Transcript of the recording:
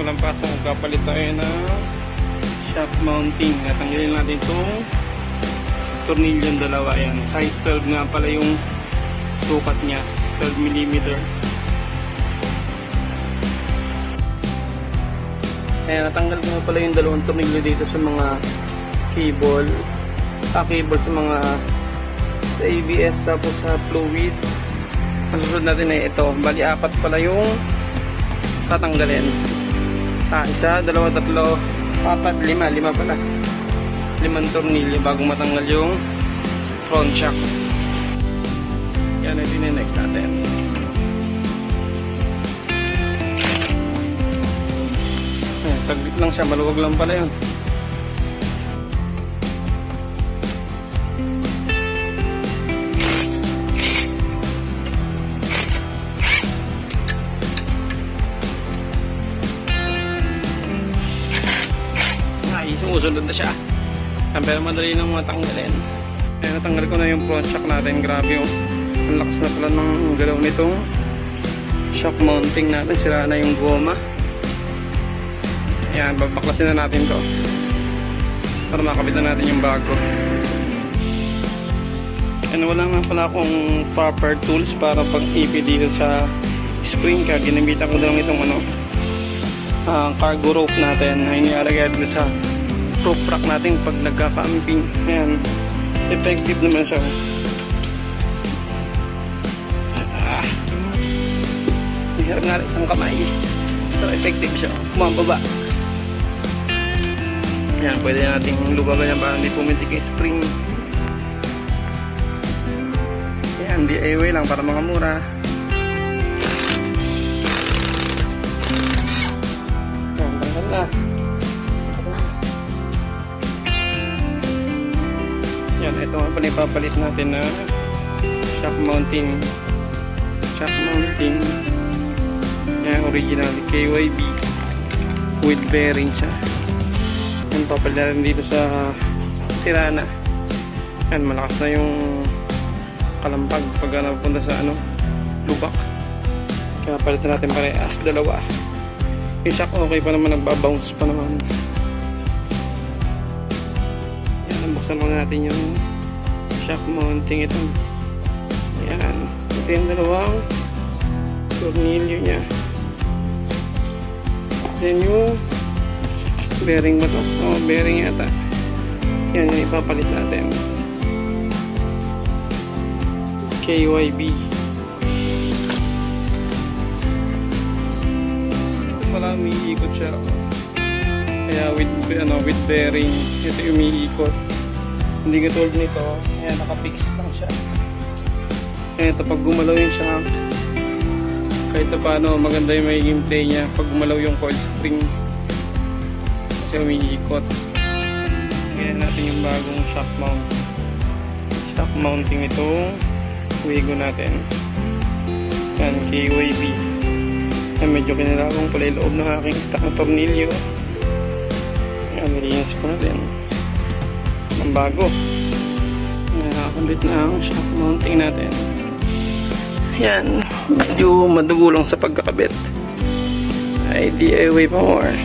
walang pasok, kapalit tayo ng shock mounting. Natanggalin natin itong tornilyong dalawa. Yan, size 12 nga pala yung sukat niya, 12mm. Ayan, natanggal ko na pala yung dalawang tornilyo dito sa mga cable sa mga sa ABS, tapos sa fluid. Ang susunod natin ay ito, bali apat pala yung tatanggalin. Isa, dalawa, tatlo, apat, lima pala. 5 tornilyo bago matanggal yung front shock. Yan, ito yung next natin. Ayan, saglit lang siya, maluwag lang pala yun. Sumusunod na siya. Pero madali lang matanggalin. Ayan, natanggal ko na yung front shock natin. Grabe, oh. Ang lakas na pala ng galaw nitong shock mounting natin. Sira na yung goma. Ayan, babaklasin na natin to para makabit na natin yung bago. And wala nga pala akong proper tools para pag-ipit dito sa spring car. Ginamitan ko na lang itong cargo rope natin na inialagay dito sa roof rack natin pag nagka-camping. Ayan, effective naman siya. Hirap nga rin isang kamay, pero effective siya. Kumababa. Ayan, pwede natin lubagan yan para hindi pumitik yung spring. Ayan, DIY lang para mga mura. Ayan, tanggal na. Yan, ito nga pala ipapalit natin na shock mounting. Yan, original KYB with bearing siya. Yan, papalit natin dito sa sirana. Yan, malakas na yung kalampag pag napunta sa lubak. Kaya palitan natin parehas dalawa. Yung shock okay pa naman, nagbabounce pa naman. Buksan lang natin yung shock mounting ito. Ayan, ito yung dalawang tornilyo nya. Then yung bearing ba ito? Oh, bearing yata. Yan yung ipapalit natin. KYB. Wala, umiikot siya. Kaya with bearing, ito yung umiikot. Hindi katulad nito. Ayan, nakapix lang siya. Ayan, ito pag gumalaw yung shock, kahit na paano maganda yung magiging play nya pag gumalaw yung coil spring kasi umiikot. Ayan natin yung bagong shock mounting itong Wigo natin. Ayan, KYB. Ayan, medyo kinalawang pala yung loob ng aking stock na tornilyo. Ayan, nilinis ko na din ang bago. Nakakabit na ang shock mounting natin. Yan, medyo madugo lang sa pagkakabit. Ay DIY pa more.